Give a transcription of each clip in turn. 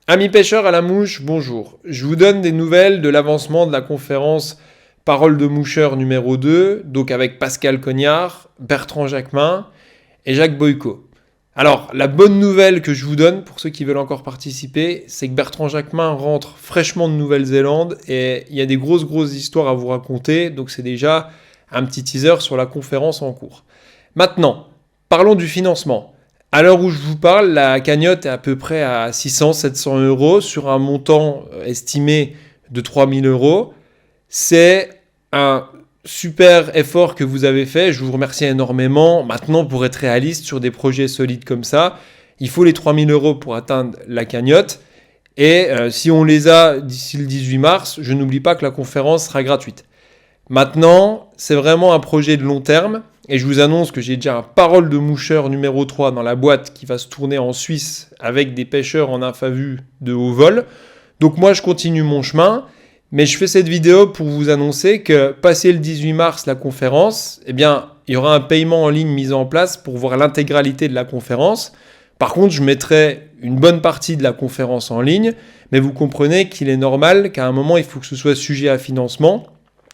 Amis pêcheurs à la mouche, bonjour. Je vous donne des nouvelles de l'avancement de la conférence Parole de moucheur numéro 2, donc avec Pascal Cognard, Bertrand Jacquemin et Jacques Boyko. Alors, la bonne nouvelle que je vous donne, pour ceux qui veulent encore participer, c'est que Bertrand Jacquemin rentre fraîchement de Nouvelle-Zélande et il y a des grosses histoires à vous raconter, donc c'est déjà un petit teaser sur la conférence en cours. Maintenant, parlons du financement. À l'heure où je vous parle, la cagnotte est à peu près à 600-700 euros sur un montant estimé de 3000 euros. C'est un super effort que vous avez fait, je vous remercie énormément. Maintenant, pour être réaliste sur des projets solides comme ça, il faut les 3000 euros pour atteindre la cagnotte. Et si on les a d'ici le 18 mars, je n'oublie pas que la conférence sera gratuite. Maintenant, c'est vraiment un projet de long terme. Et je vous annonce que j'ai déjà un parole de moucheur numéro 3 dans la boîte qui va se tourner en Suisse avec des pêcheurs en infavus de haut vol. Donc moi, je continue mon chemin. Mais je fais cette vidéo pour vous annoncer que passé le 18 mars, la conférence, eh bien, il y aura un paiement en ligne mis en place pour voir l'intégralité de la conférence. Par contre, je mettrai une bonne partie de la conférence en ligne, mais vous comprenez qu'il est normal qu'à un moment, il faut que ce soit sujet à financement.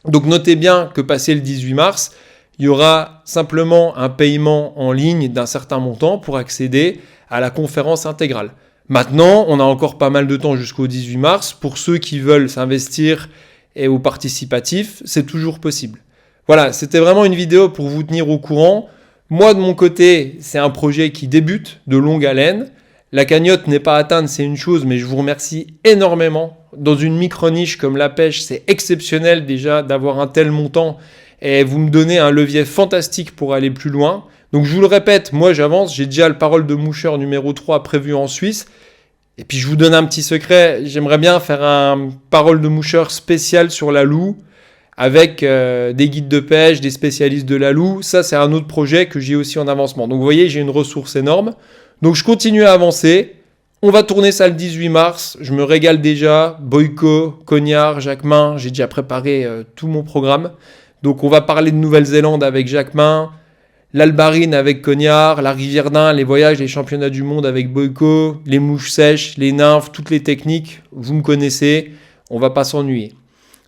Donc notez bien que passé le 18 mars, il y aura simplement un paiement en ligne d'un certain montant pour accéder à la conférence intégrale. Maintenant, on a encore pas mal de temps jusqu'au 18 mars. Pour ceux qui veulent s'investir et au participatif, c'est toujours possible. Voilà, c'était vraiment une vidéo pour vous tenir au courant. Moi, de mon côté, c'est un projet qui débute de longue haleine. La cagnotte n'est pas atteinte, c'est une chose, mais je vous remercie énormément. Dans une micro-niche comme la pêche, c'est exceptionnel déjà d'avoir un tel montant et vous me donnez un levier fantastique pour aller plus loin. Donc je vous le répète, moi j'avance, j'ai déjà le parole de moucheur numéro 3 prévu en Suisse. Et puis je vous donne un petit secret, j'aimerais bien faire un parole de moucheur spécial sur la loue, avec des guides de pêche, des spécialistes de la loue. Ça c'est un autre projet que j'ai aussi en avancement. Donc vous voyez, j'ai une ressource énorme. Donc je continue à avancer. On va tourner ça le 18 mars, je me régale déjà. Boyko, Cognard, Jacquemin, j'ai déjà préparé tout mon programme. Donc on va parler de Nouvelle-Zélande avec Jacquemin, l'Albarine avec Cognard, la rivière d'Ain, les voyages, les championnats du monde avec Boyko, les mouches sèches, les nymphes, toutes les techniques, vous me connaissez, on va pas s'ennuyer.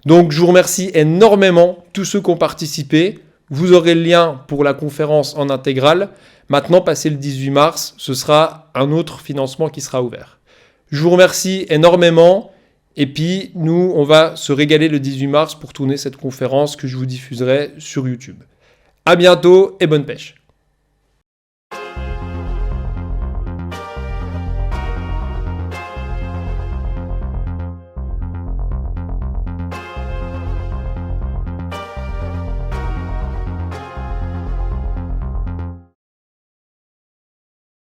Donc je vous remercie énormément, tous ceux qui ont participé. Vous aurez le lien pour la conférence en intégrale. Maintenant, passé le 18 mars, ce sera un autre financement qui sera ouvert. Je vous remercie énormément. Et puis, nous, on va se régaler le 18 mars pour tourner cette conférence que je vous diffuserai sur YouTube. À bientôt et bonne pêche.